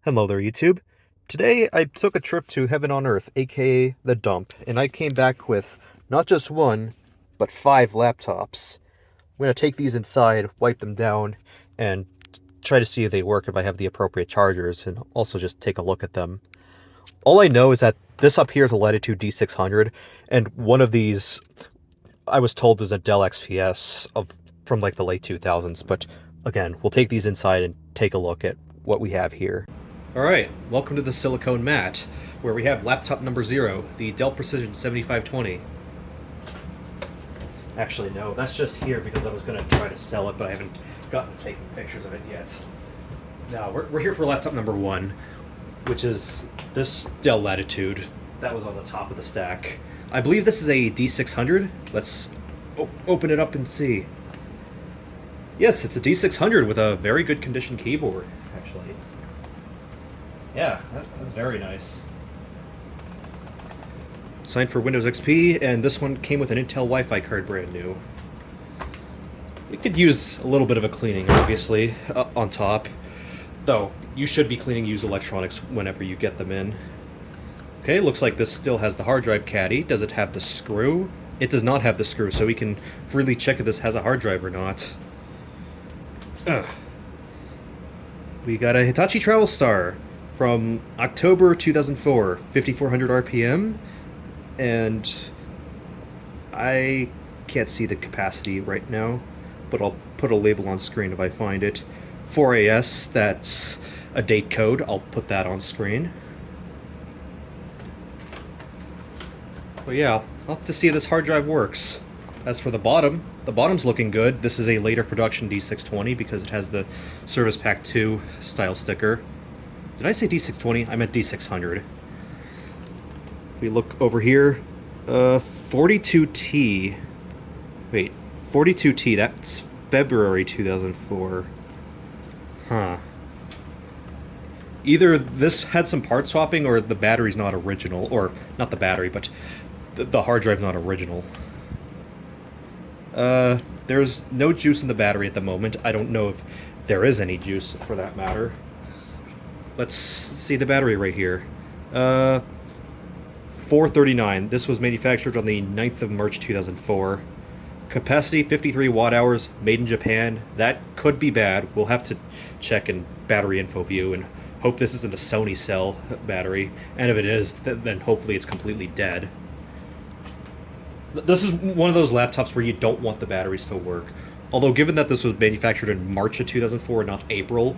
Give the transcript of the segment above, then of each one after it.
Hello there, YouTube. Today I took a trip to Heaven on Earth, aka the dump, and I came back with not just one, but 5 laptops. I'm going to take these inside, wipe them down, and try to see if they work if I have the appropriate chargers, and also just take a look at them. All I know is that this up here is a Latitude D600, and one of these I was told is a Dell XPS from like the late 2000s, but again, we'll take these inside and take a look at what we have here. Alright, welcome to the Silicone Mat, where we have laptop number 0, the Dell Precision 7520. Actually, no, that's just here because I was going to try to sell it, but I haven't gotten to taking pictures of it yet. No, we're here for laptop number 1, which is this Dell Latitude. That was on the top of the stack. I believe this is a D600. Let's open it up and see. Yes, it's a D600 with a very good condition keyboard, actually. Yeah, that's very nice. Signed for Windows XP, and this one came with an Intel Wi-Fi card brand new. It could use a little bit of a cleaning, obviously, on top. Though, you should be cleaning used electronics whenever you get them in. Okay, looks like this still has the hard drive caddy. Does it have the screw? It does not have the screw, so we can really check if this has a hard drive or not. Ugh. We got a Hitachi Travel Star from October 2004, 5400 RPM, and I can't see the capacity right now, but I'll put a label on screen if I find it. 4AS, that's a date code, I'll put that on screen. But yeah, I'll have to see if this hard drive works. As for the bottom's looking good. This is a later production D620 because it has the Service Pack 2 style sticker. Did I say D620? I meant D600. We look over here. 42T. Wait, 42T, that's February 2004. Huh. Either this had some part swapping or the battery's not original. Or, not the battery, but the hard drive's not original. There's no juice in the battery at the moment. I don't know if there is any juice, for that matter. Let's see the battery right here. 439. This was manufactured on the 9th of March 2004. Capacity 53 watt-hours, made in Japan. That could be bad. We'll have to check in battery info view and hope this isn't a Sony cell battery. And if it is, then hopefully it's completely dead. This is one of those laptops where you don't want the batteries to work. Although given that this was manufactured in March of 2004 and not April,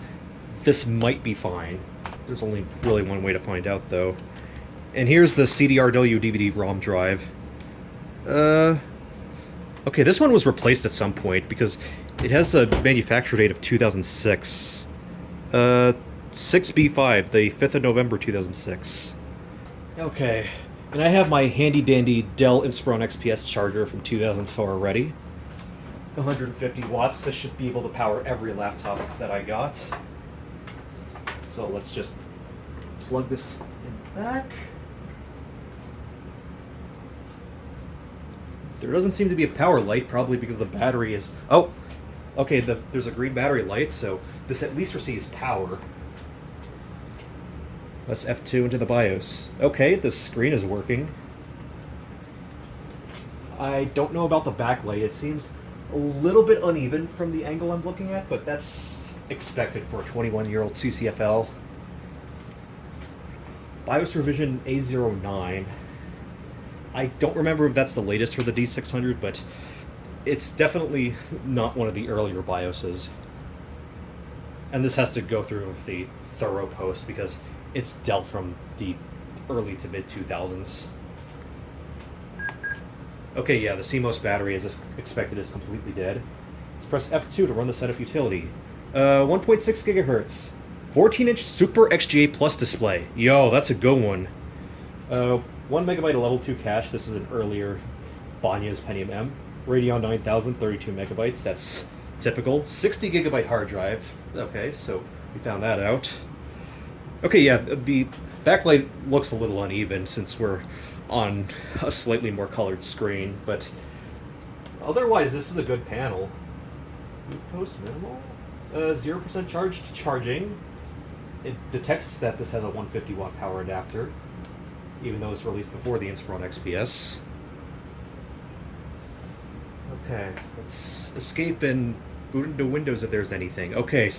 this might be fine. There's only really one way to find out, though. And here's the CDRW DVD-ROM drive. Okay, this one was replaced at some point because it has a manufacture date of 2006. 6B5, the 5th of November 2006. Okay, and I have my handy-dandy Dell Inspiron XPS charger from 2004 ready. 150 watts, this should be able to power every laptop that I got. So let's just plug this in back. There doesn't seem to be a power light, probably because the battery is... Oh! Okay, there's a green battery light, so this at least receives power. Let's F2 into the BIOS. Okay, the screen is working. I don't know about the backlight. It seems a little bit uneven from the angle I'm looking at, but that's expected for a 21-year-old CCFL. BIOS revision A09. I don't remember if that's the latest for the D600, but it's definitely not one of the earlier BIOSes. And this has to go through the thorough post because it's Dell from the early to mid-2000s. Okay, yeah, the CMOS battery, as expected, is completely dead. Let's press F2 to run the setup utility. 1.6 gigahertz. 14-inch Super XGA Plus display. Yo, that's a good one. 1 megabyte of level 2 cache. This is an earlier Banya's Pentium M. Radeon 9000, 32 megabytes. That's typical. 60 gigabyte hard drive. Okay, so we found that out. Okay, yeah, the backlight looks a little uneven since we're on a slightly more colored screen, but otherwise this is a good panel. Post minimal. 0% charged charging. It detects that this has a 150 watt power adapter, even though it's released before the Inspiron XPS. Okay, let's escape and boot into Windows if there's anything. Okay,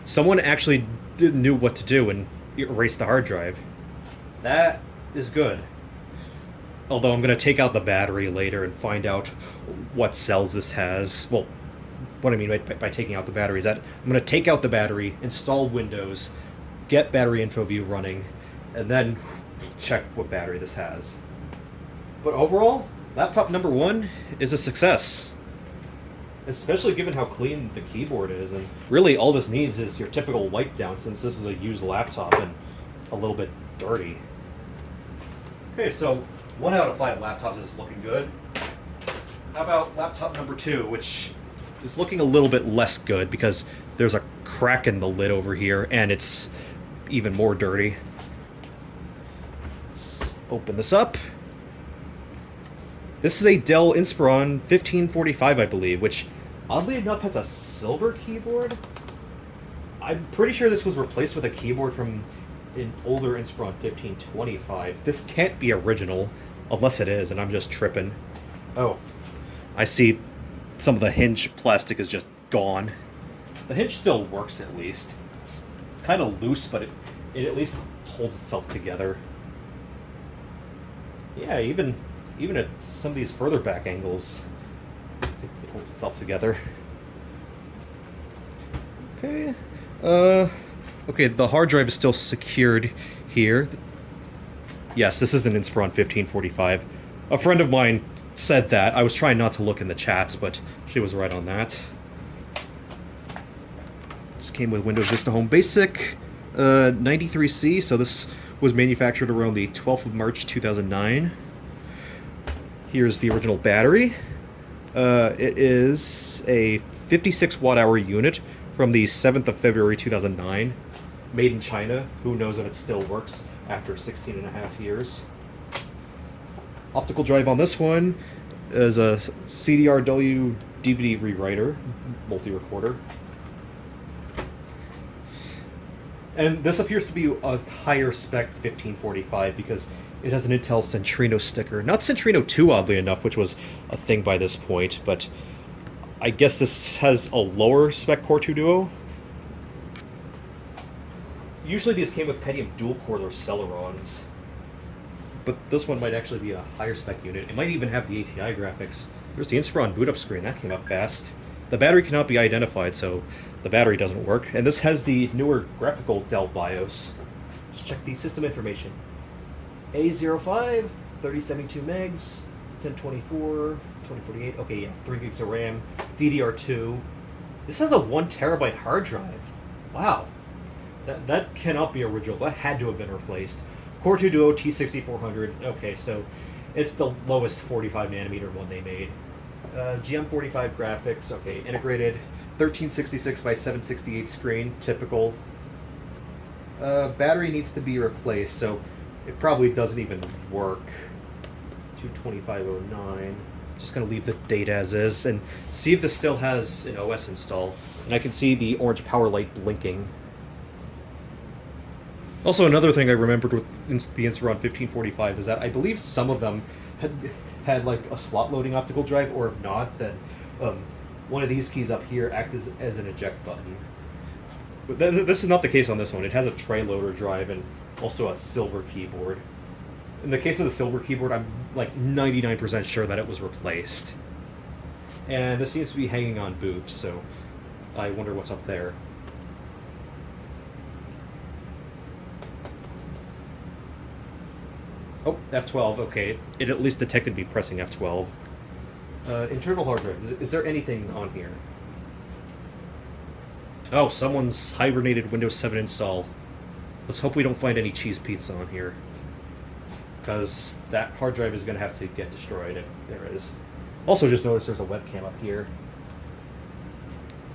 someone actually knew what to do and erased the hard drive. That is good. Although I'm going to take out the battery later and find out what cells this has. Well, what I mean by taking out the battery is that I'm going to take out the battery, install Windows, get Battery Info View running, and then check what battery this has. But overall, laptop number 1 is a success. Especially given how clean the keyboard is, and really all this needs is your typical wipe down since this is a used laptop and a little bit dirty. Okay, so 1 out of 5 laptops is looking good. How about laptop number 2, which is looking a little bit less good because there's a crack in the lid over here and it's even more dirty. Let's open this up. This is a Dell Inspiron 1545, I believe, which oddly enough has a silver keyboard. I'm pretty sure this was replaced with a keyboard from an older Inspiron 1525. This can't be original, unless it is, and I'm just tripping. Oh, I see some of the hinge plastic is just gone. The hinge still works at least. It's kind of loose, but it at least holds itself together. Yeah, even at some of these further back angles, it holds itself together. Okay. Okay, the hard drive is still secured here. Yes, this is an Inspiron 1545. A friend of mine said that. I was trying not to look in the chats, but she was right on that. This came with Windows Vista Home Basic 93C, so this was manufactured around the 12th of March 2009. Here's the original battery. It is a 56 watt-hour unit from the 7th of February 2009. Made in China. Who knows if it still works after 16 and a half years. Optical drive on this one is a CDRW DVD rewriter, multi-recorder. And this appears to be a higher spec 1545 because it has an Intel Centrino sticker. Not Centrino 2, oddly enough, which was a thing by this point, but I guess this has a lower spec Core 2 Duo. Usually these came with Pentium dual-core or Celerons, but this one might actually be a higher spec unit. It might even have the ATI graphics. There's the Inspiron boot up screen. That came up fast. The battery cannot be identified, so the battery doesn't work. And this has the newer graphical Dell BIOS. Let's check the system information. A05, 3072 megs, 1024, 2048. Okay, yeah, 3 gigs of RAM, DDR2. This has a 1 terabyte hard drive. Wow. That cannot be original. That had to have been replaced. Core 2 Duo T6400. Okay, so it's the lowest 45 nanometer one they made. GM45 graphics. Okay, integrated 1366 by 768 screen. Typical. Battery needs to be replaced, so it probably doesn't even work. 22509. Just gonna leave the date as is and see if this still has an OS install. And I can see the orange power light blinking. Also, another thing I remembered with the Inspiron 1545 is that I believe some of them had like a slot loading optical drive, or if not, then one of these keys up here act as an eject button. But this is not the case on this one. It has a tray loader drive and also a silver keyboard. In the case of the silver keyboard, I'm like 99% sure that it was replaced. And this seems to be hanging on boot, so I wonder what's up there. Oh, F12, okay. It at least detected me pressing F12. Internal hard drive. Is there anything on here? Oh, someone's hibernated Windows 7 install. Let's hope we don't find any cheese pizza on here. Because that hard drive is going to have to get destroyed if there is. Also, just noticed there's a webcam up here.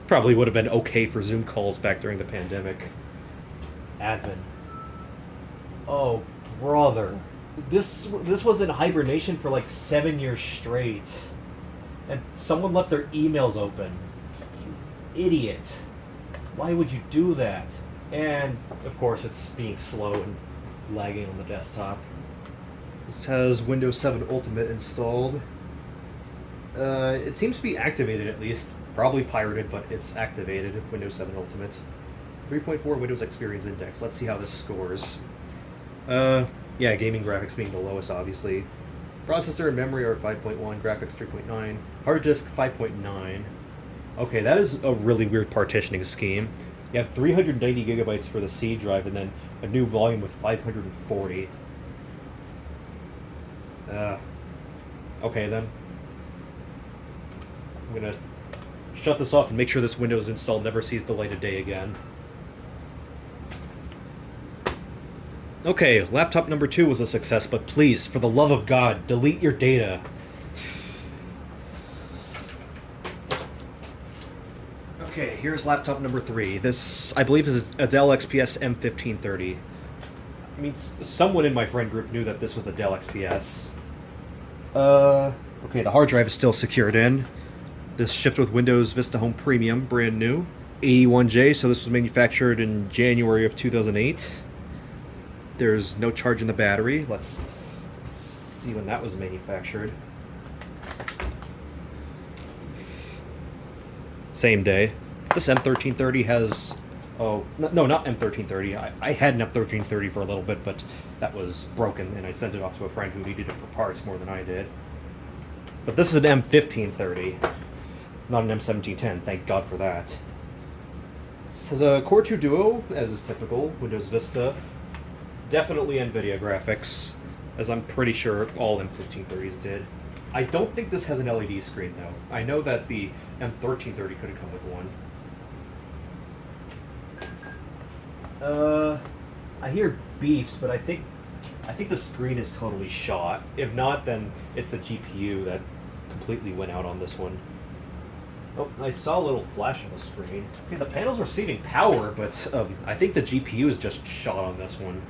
Probably would have been okay for Zoom calls back during the pandemic. Admin. Oh, brother. This was in hibernation for like 7 years straight. And someone left their emails open. You idiot. Why would you do that? And, of course, it's being slow and lagging on the desktop. This has Windows 7 Ultimate installed. It seems to be activated at least. Probably pirated, but it's activated. Windows 7 Ultimate. 3.4 Windows Experience Index. Let's see how this scores. Yeah, gaming graphics being the lowest, obviously. Processor and memory are 5.1, graphics 3.9, hard disk 5.9. Okay, that is a really weird partitioning scheme. You have 390 gigabytes for the C drive and then a new volume with 540. Okay then. I'm gonna shut this off and make sure this Windows install never sees the light of day again. Okay, laptop number 2 was a success, but please, for the love of God, delete your data. Okay, here's laptop number 3. This, I believe, is a Dell XPS M1530. I mean, someone in my friend group knew that this was a Dell XPS. Okay, the hard drive is still secured in. This shipped with Windows Vista Home Premium, brand new. 81J, so this was manufactured in January of 2008. There's no charge in the battery. Let's see when that was manufactured. Same day. This M1330 has... Oh, no, not M1330. I had an M1330 for a little bit, but that was broken, and I sent it off to a friend who needed it for parts more than I did. But this is an M1530, not an M1710. Thank God for that. This has a Core 2 Duo, as is typical. Windows Vista. Definitely NVIDIA graphics, as I'm pretty sure all M1530s did. I don't think this has an LED screen, though. I know that the M1330 could have come with one. I hear beeps, but I think the screen is totally shot. If not, then it's the GPU that completely went out on this one. Oh, I saw a little flash on the screen. Okay, the panel's receiving power, but I think the GPU is just shot on this one.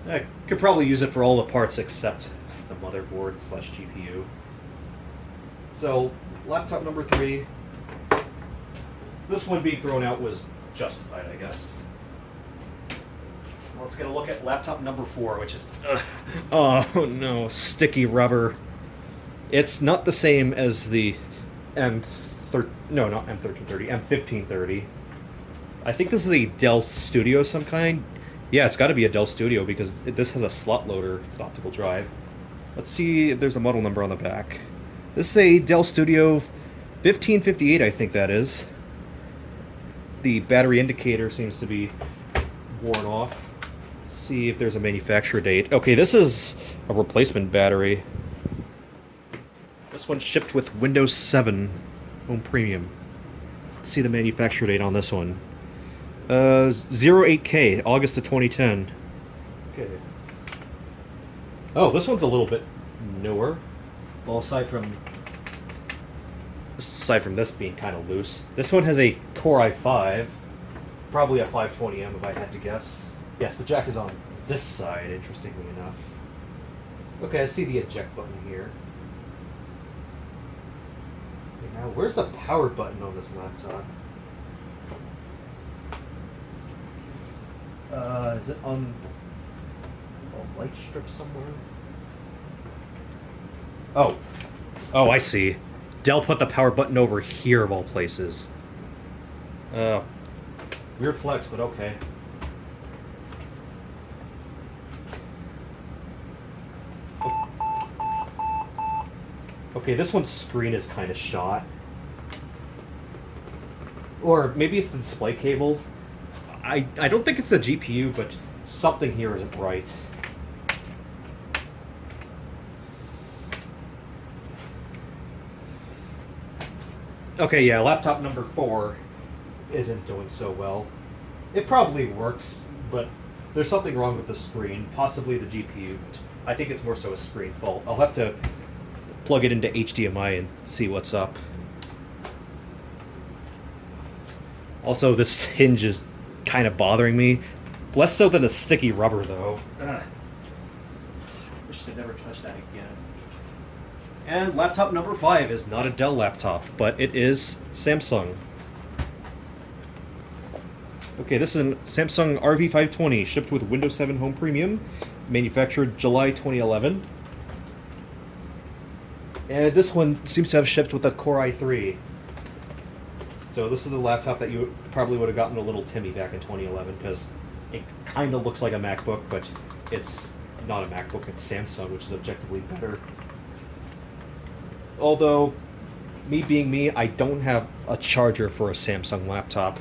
I could probably use it for all the parts except the motherboard / GPU. So, laptop number 3. This one being thrown out was justified, I guess. Let's get a look at laptop number 4, which is... oh no, sticky rubber. It's not the same as the not M1330, M1530. I think this is a Dell Studio of some kind. Yeah, it's got to be a Dell Studio because this has a slot loader optical drive. Let's see if there's a model number on the back. This is a Dell Studio 1558, I think that is. The battery indicator seems to be worn off. Let's see if there's a manufacturer date. Okay, this is a replacement battery. This one shipped with Windows 7 Home Premium. Let's see the manufacturer date on this one. 08K, August of 2010. Okay. Oh, this one's a little bit newer. Well, aside from this being kind of loose. This one has a Core i5. Probably a 520M if I had to guess. Yes, the jack is on this side, interestingly enough. Okay, I see the eject button here. Okay, now, where's the power button on this laptop? Is it on a light strip somewhere? Oh. Oh, I see. Dell put the power button over here of all places. Weird flex, but okay. Okay, this one's screen is kind of shot. Or maybe it's the display cable. I don't think it's the GPU, but something here isn't right. Okay, yeah, laptop number 4 isn't doing so well. It probably works, but there's something wrong with the screen, possibly the GPU. I think it's more so a screen fault. I'll have to plug it into HDMI and see what's up. Also, this hinge is kind of bothering me. Less so than the sticky rubber, though. Ugh. Wish they'd never touch that again. And laptop number 5 is not a Dell laptop, but it is Samsung. Okay, this is a Samsung RV520, shipped with Windows 7 Home Premium, manufactured July 2011. And this one seems to have shipped with a Core i3. So this is a laptop that you probably would have gotten a little Timmy back in 2011, because it kind of looks like a MacBook, but it's not a MacBook, it's Samsung, which is objectively better. Although, me being me, I don't have a charger for a Samsung laptop.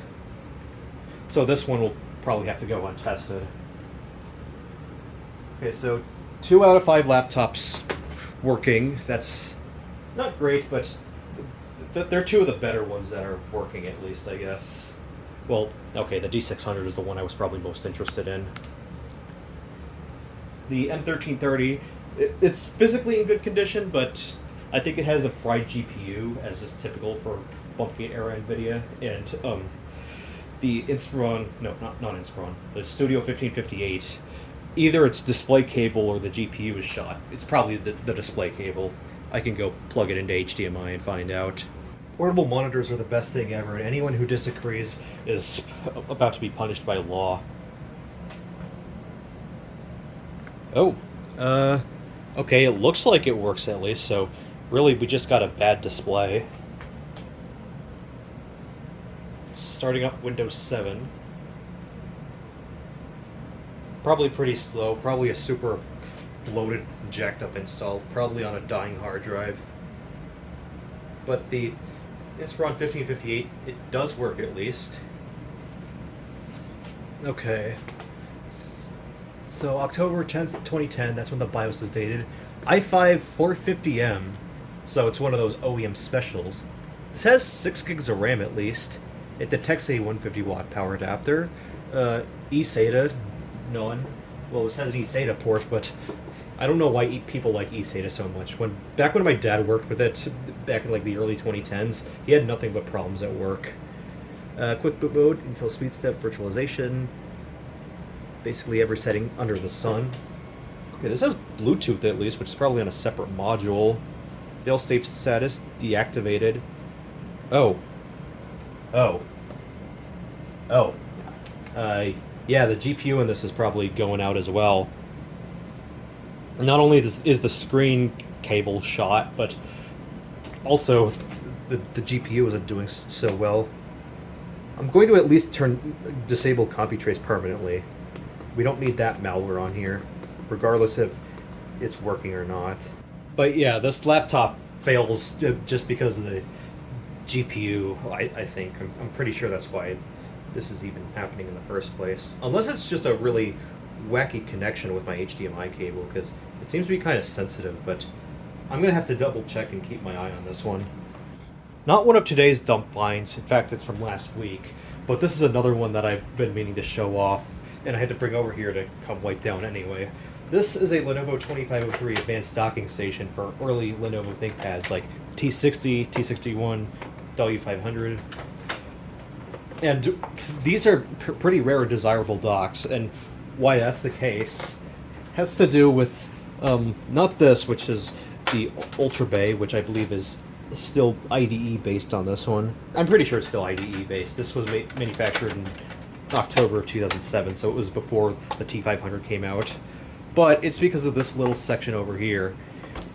So this one will probably have to go untested. Okay, so 2 out of 5 laptops working. That's not great, but they're 2 of the better ones that are working, at least, I guess. Well, okay, the D600 is the one I was probably most interested in. The M1330, it's physically in good condition, but I think it has a fried GPU, as is typical for Bumpgate era NVIDIA, and the Inspiron, no, not Inspiron, the Studio 1558, either its display cable or the GPU is shot. It's probably the display cable. I can go plug it into HDMI and find out. Portable monitors are the best thing ever, and anyone who disagrees is about to be punished by law. Oh, okay, it looks like it works at least, so really we just got a bad display. Starting up Windows 7. Probably pretty slow, probably a super bloated, jacked up install, probably on a dying hard drive. But the Inspiron 1558, it does work at least. Okay. So October 10th, 2010, that's when the BIOS is dated. i5 450M, so it's one of those OEM specials. This has 6 gigs of RAM at least. It detects a 150 watt power adapter. eSATA, none. Well, this has an eSATA port, but I don't know why people like eSATA so much. Back when my dad worked with it, back in like the early 2010s, he had nothing but problems at work. Quick boot mode, Intel SpeedStep, virtualization, basically every setting under the sun. Okay, this has Bluetooth at least, which is probably on a separate module. Failsafe status deactivated. Oh. Yeah, the GPU in this is probably going out as well. Not only is the screen cable shot, but also the GPU isn't doing so well. I'm going to at least disable CompuTrace permanently. We don't need that malware on here, regardless if it's working or not. But yeah, this laptop fails just because of the GPU, I think. I'm pretty sure that's why this is even happening in the first place. Unless it's just a really wacky connection with my HDMI cable, because it seems to be kind of sensitive, but I'm going to have to double check and keep my eye on this one. Not one of today's dump finds, in fact it's from last week, but this is another one that I've been meaning to show off, and I had to bring over here to come wipe down anyway. This is a Lenovo 2503 advanced docking station for early Lenovo ThinkPads like T60, T61, W500. And these are pretty rare and desirable docks, and why that's the case has to do with not this, which is the Ultra Bay, which I believe is still IDE based on this one. I'm pretty sure it's still IDE based. This was manufactured in October of 2007, so it was before the T500 came out. But it's because of this little section over here.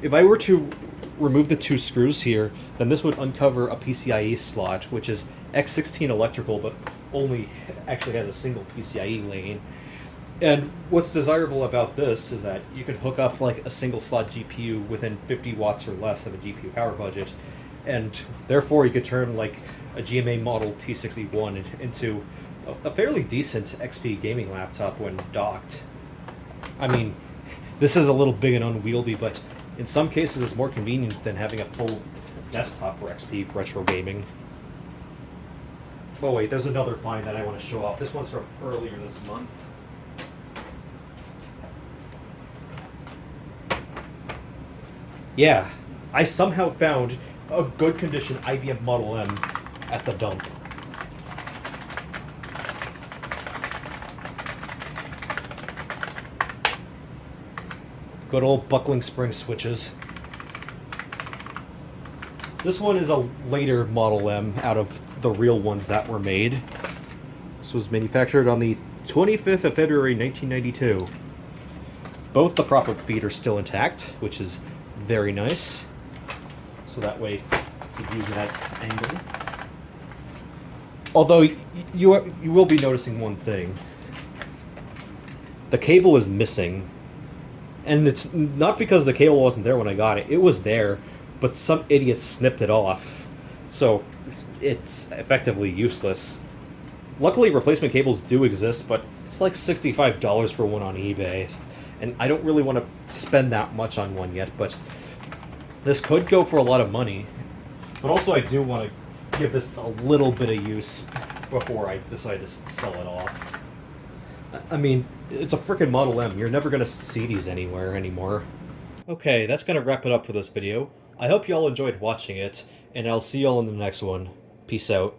If I were to remove the 2 screws here, then this would uncover a PCIe slot, which is X16 electrical, but only actually has a single PCIe lane. And what's desirable about this is that you can hook up like a single slot GPU within 50 watts or less of a GPU power budget, and therefore you could turn like a GMA model T61 into a fairly decent XP gaming laptop when docked. I mean, this is a little big and unwieldy, but in some cases it's more convenient than having a full desktop for XP retro gaming. Oh wait, there's another find that I want to show off. This one's from earlier this month. Yeah, I somehow found a good condition IBM Model M at the dump. Good old buckling spring switches. This one is a later Model M out of the real ones that were made. This was manufactured on the 25th of February 1992. Both the prop feet are still intact, which is very nice. So that way you can use that angle. Although you will be noticing one thing. The cable is missing. And it's not because the cable wasn't there when I got it. It was there, but some idiot snipped it off. So it's effectively useless. Luckily, replacement cables do exist, but it's like $65 for one on eBay. And I don't really want to spend that much on one yet, but this could go for a lot of money. But also I do want to give this a little bit of use before I decide to sell it off. I mean, it's a frickin' Model M. You're never gonna see these anywhere anymore. Okay, that's gonna wrap it up for this video. I hope you all enjoyed watching it, and I'll see you all in the next one. Peace out.